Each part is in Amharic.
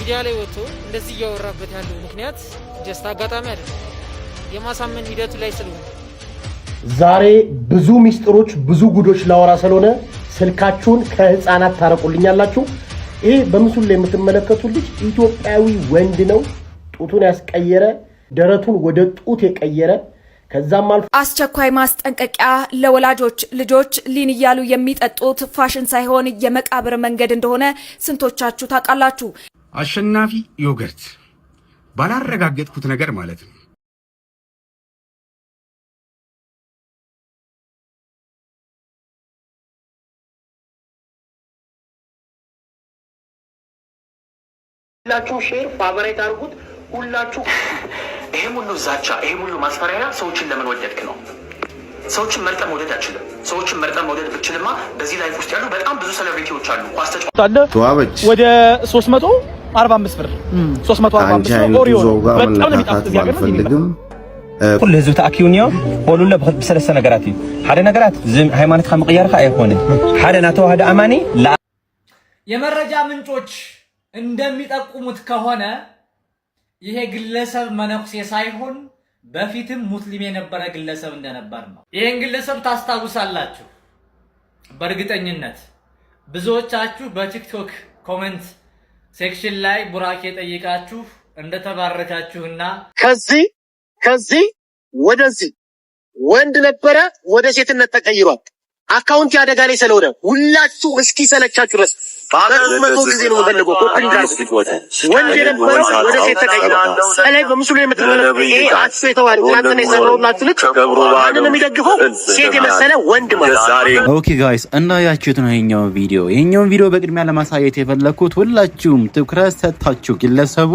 ሚዲያ ላይ ወጥቶ እንደዚህ እያወራበት ያለው ምክንያት ጀስት አጋጣሚ አይደለም፣ የማሳመን ሂደቱ ላይ ስለሆነ ዛሬ ብዙ ሚስጥሮች ብዙ ጉዶች ላወራ ስለሆነ ስልካችሁን ከህፃናት ታረቁልኛላችሁ። ይሄ በምስሉ ላይ የምትመለከቱት ልጅ ኢትዮጵያዊ ወንድ ነው። ጡቱን ያስቀየረ፣ ደረቱን ወደ ጡት የቀየረ ከዛም አልፎ አስቸኳይ ማስጠንቀቂያ ለወላጆች ልጆች ሊን እያሉ የሚጠጡት ፋሽን ሳይሆን የመቃብር መንገድ እንደሆነ ስንቶቻችሁ ታውቃላችሁ? አሸናፊ ዮገርት ባላረጋገጥኩት ነገር ማለት ነው። ሁላችሁ ሼር ፋቨራይት አድርጉት። ሁላችሁ ይሄ ሁሉ ዛቻ፣ ይሄ ሁሉ ማስፈራሪያ ሰዎችን ለምን ወደድክ ነው? ሰዎችን መርጠን መውደድ አችልም። ሰዎችን መርጠን መውደድ ብችልማ በዚህ ላይፍ ውስጥ ያሉ በጣም ብዙ ሴሌብሪቲዎች አሉ። ተዋበች ወደ 345 ብር 345 ብር ኦሪዮን በጣም ነው የሚጣፍጥ ያገርም كل ህዝብ ተአኪውኒዮ ሁሉለ በሰለሰ ነገራት እዩ ሓደ ነገራት ሃይማኖት ከመቀየርካ አይሆንም ሓደ ናተዋህደ አማኒ የመረጃ ምንጮች እንደሚጠቁሙት ከሆነ ይሄ ግለሰብ መነኩሴ ሳይሆን በፊትም ሙስሊም የነበረ ግለሰብ እንደነበር ነው። ይሄን ግለሰብ ታስታውሳላችሁ በእርግጠኝነት ብዙዎቻችሁ በቲክቶክ ኮሜንት ሴክሽን ላይ ቡራኬ ጠይቃችሁ እንደተባረካችሁና ከዚህ ወደዚህ ወንድ ነበረ ወደ ሴትነት ተቀይሯል። አካውንት ያደጋ ላይ ስለሆነ ሁላችሁ እስኪ ሰለቻችሁ ድረስ ባለመቶ ጊዜ ነው የምፈልገው። ኮፒ ጋር ወንድ የነበረ ወደ ሴት ተቀይሯል። ላይ በምስሉ የምትመለከቱት ይሄ አክሱ የተባለ እናንተ የሰራውላችሁ ልጅ ማንን የሚደግፈው ሴት የመሰለ ወንድ ማለት። ኦኬ ጋይስ እንዳያችሁት ነው ይሄኛው ቪዲዮ በቅድሚያ ለማሳየት የፈለኩት ሁላችሁም ትኩረት ሰጥታችሁ ግለሰቡ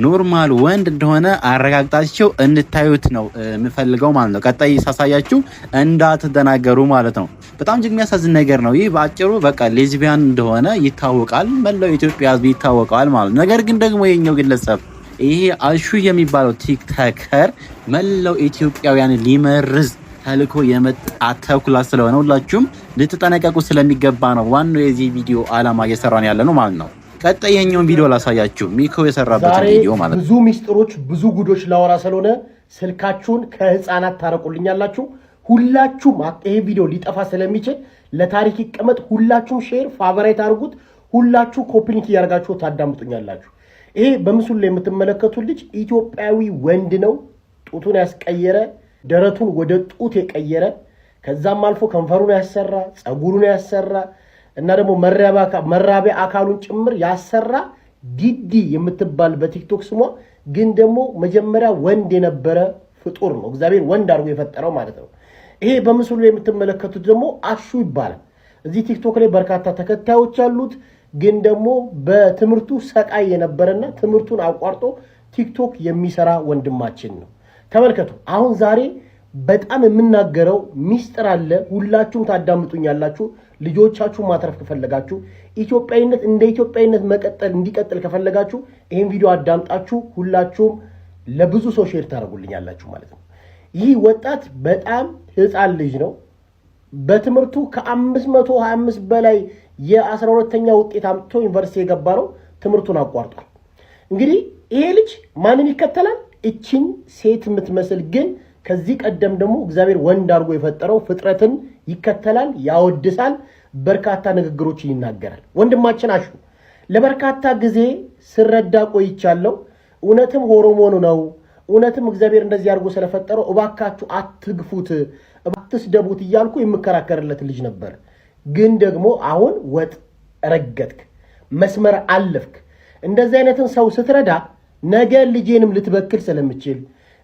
ኖርማል ወንድ እንደሆነ አረጋግጣችሁ እንድታዩት ነው የምፈልገው ማለት ነው። ቀጣይ ሳሳያችሁ እንዳትደናገሩ ማለት ነው። በጣም እጅግ የሚያሳዝን ነገር ነው። ይህ በአጭሩ በቃ ሌዝቢያን እንደሆነ ይታወቃል፣ መላው ኢትዮጵያ ህዝብ ይታወቃል ማለት ነው። ነገር ግን ደግሞ የኛው ግለሰብ ይሄ አሹ የሚባለው ቲክቶከር መላው ኢትዮጵያውያን ሊመርዝ ተልኮ የመጣ ተኩላ ስለሆነ ሁላችሁም ልትጠነቀቁ ስለሚገባ ነው ዋናው የዚህ ቪዲዮ አላማ እየሰራን ያለ ነው ማለት ነው። ቀጣይ የኛውን ቪዲዮ ላሳያችሁ፣ ሚኮ የሰራበት ቪዲዮ ማለት ነው። ብዙ ሚስጥሮች ብዙ ጉዶች ላወራ ስለሆነ ስልካችሁን ከህፃናት ታረቁልኛላችሁ። ሁላችሁም ይሄ ቪዲዮ ሊጠፋ ስለሚችል ለታሪክ ይቀመጥ። ሁላችሁም ሼር ፋቨራይት አድርጉት። ሁላችሁ ኮፒ ሊንክ ያርጋችሁ ታዳምጡኛላችሁ። ይሄ በምስሉ ላይ የምትመለከቱት ልጅ ኢትዮጵያዊ ወንድ ነው። ጡቱን ያስቀየረ፣ ደረቱን ወደ ጡት የቀየረ ከዛም አልፎ ከንፈሩን ያሰራ፣ ጸጉሩን ያሰራ እና ደግሞ መራቢያ አካሉን ጭምር ያሰራ ዲዲ የምትባል በቲክቶክ ስሟ ግን ደግሞ መጀመሪያ ወንድ የነበረ ፍጡር ነው። እግዚአብሔር ወንድ አድርጎ የፈጠረው ማለት ነው። ይሄ በምስሉ ላይ የምትመለከቱት ደግሞ አሹ ይባላል። እዚህ ቲክቶክ ላይ በርካታ ተከታዮች አሉት። ግን ደግሞ በትምህርቱ ሰቃይ የነበረና ትምህርቱን አቋርጦ ቲክቶክ የሚሰራ ወንድማችን ነው። ተመልከቱ። አሁን ዛሬ በጣም የምናገረው ሚስጥር አለ። ሁላችሁም ታዳምጡኛላችሁ። ልጆቻችሁ ማትረፍ ከፈለጋችሁ፣ ኢትዮጵያዊነት እንደ ኢትዮጵያዊነት እንዲቀጥል ከፈለጋችሁ ይሄን ቪዲዮ አዳምጣችሁ ሁላችሁም ለብዙ ሰው ሼር ታደርጉልኛላችሁ ማለት ነው። ይህ ወጣት በጣም ህፃን ልጅ ነው። በትምህርቱ ከ525 በላይ የ12ኛ ውጤት አምጥቶ ዩኒቨርሲቲ የገባ ነው። ትምህርቱን አቋርጧል። እንግዲህ ይሄ ልጅ ማንን ይከተላል? እቺን ሴት የምትመስል ግን ከዚህ ቀደም ደግሞ እግዚአብሔር ወንድ አድርጎ የፈጠረው ፍጥረትን ይከተላል፣ ያወድሳል፣ በርካታ ንግግሮችን ይናገራል። ወንድማችን አሹ ለበርካታ ጊዜ ስረዳ ቆይቻለሁ። እውነትም ሆርሞኑ ነው፣ እውነትም እግዚአብሔር እንደዚህ አድርጎ ስለፈጠረው እባካችሁ አትግፉት፣ አትስደቡት እያልኩ የምከራከርለት ልጅ ነበር። ግን ደግሞ አሁን ወጥ ረገጥክ፣ መስመር አለፍክ። እንደዚህ አይነትን ሰው ስትረዳ ነገ ልጄንም ልትበክል ስለምችል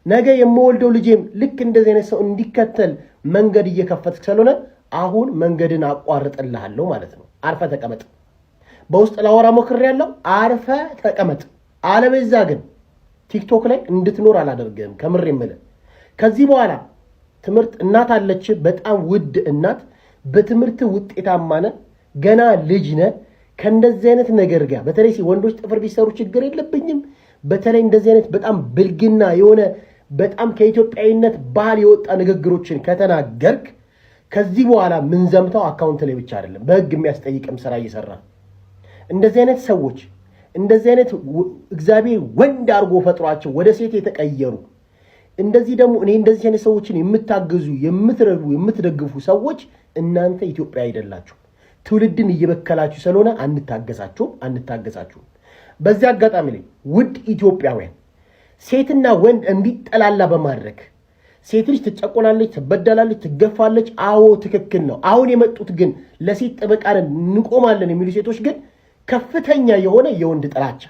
ነገ የምወልደው ልጄም ልክ እንደዚህ አይነት ሰው እንዲከተል መንገድ እየከፈትክ ስለሆነ አሁን መንገድን አቋርጥልሃለሁ ማለት ነው። አርፈ ተቀመጥ። በውስጥ ላወራ ሞክሬያለሁ። አርፈ ተቀመጥ። አለበዛ ግን ቲክቶክ ላይ እንድትኖር አላደርግም። ከምር የምልህ ከዚህ በኋላ ትምህርት እናት አለች፣ በጣም ውድ እናት። በትምህርት ውጤታማ ነህ፣ ገና ልጅ ነህ። ከእንደዚህ አይነት ነገር ጋር በተለይ ወንዶች ጥፍር ቢሰሩ ችግር የለብኝም። በተለይ እንደዚህ አይነት በጣም ብልግና የሆነ በጣም ከኢትዮጵያዊነት ባህል የወጣ ንግግሮችን ከተናገርክ ከዚህ በኋላ ምን ዘምተው አካውንት ላይ ብቻ አይደለም በህግ የሚያስጠይቅም ስራ እየሰራ እንደዚህ አይነት ሰዎች እንደዚህ አይነት እግዚአብሔር ወንድ አድርጎ ፈጥሯቸው ወደ ሴት የተቀየሩ እንደዚህ ደግሞ እኔ እንደዚህ አይነት ሰዎችን የምታገዙ የምትረዱ የምትደግፉ ሰዎች እናንተ ኢትዮጵያ አይደላችሁ። ትውልድን እየበከላችሁ ስለሆነ አንታገሳችሁ። በዚህ አጋጣሚ ላይ ውድ ኢትዮጵያውያን ሴትና ወንድ እንዲጠላላ በማድረግ ሴት ልጅ ትጨቆናለች፣ ትበደላለች፣ ትገፋለች። አዎ ትክክል ነው። አሁን የመጡት ግን ለሴት ጠበቃ እንቆማለን የሚሉ ሴቶች ግን ከፍተኛ የሆነ የወንድ ጥላቻ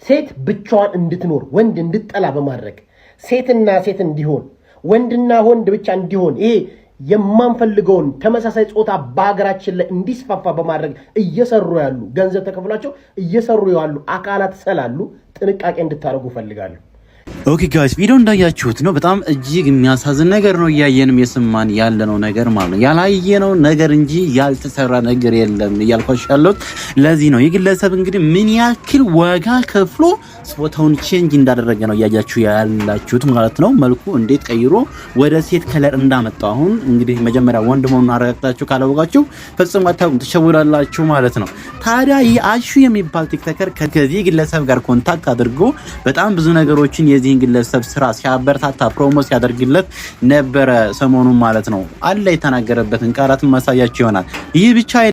ሴት ብቻዋን እንድትኖር ወንድ እንድጠላ በማድረግ ሴትና ሴት እንዲሆን ወንድና ወንድ ብቻ እንዲሆን ይሄ የማንፈልገውን ተመሳሳይ ጾታ በሀገራችን ላይ እንዲስፋፋ በማድረግ እየሰሩ ያሉ ገንዘብ ተከፍሏቸው እየሰሩ ያሉ አካላት ስላሉ ጥንቃቄ እንድታደርጉ ፈልጋለሁ። ኦኬ ጋይስ ቪዲዮ እንዳያችሁት ነው። በጣም እጅግ የሚያሳዝን ነገር ነው እያየንም የሰማን ያለነው ነገር ማለት ነው። ያላየነው ነገር እንጂ ያልተሰራ ነገር የለም እያልኳችሁ ያለሁት ለዚህ ነው። የግለሰብ እንግዲህ ምን ያክል ዋጋ ከፍሎ ጾታውን ቼንጅ እንዳደረገ ነው እያያችሁ ያላችሁት ማለት ነው። መልኩ እንዴት ቀይሮ ወደ ሴት ከለር እንዳመጣው አሁን እንግዲህ መጀመሪያ ወንድ መሆኑን አረጋግጣችሁ ካላወቃችሁ ፈጽሞ አታውቁም፣ ትሸውላላችሁ ማለት ነው። ታዲያ ይህ አሹ የሚባል ቲክቶከር ከዚህ ግለሰብ ጋር ኮንታክት አድርጎ በጣም ብዙ ነገሮችን የዚህን ግለሰብ ስራ ሲያበረታታ ፕሮሞት ያደርግለት ነበረ ሰሞኑን ማለት ነው። አለ የተናገረበትን ቃላትን ማሳያችሁ ይሆናል። ይህ ብቻ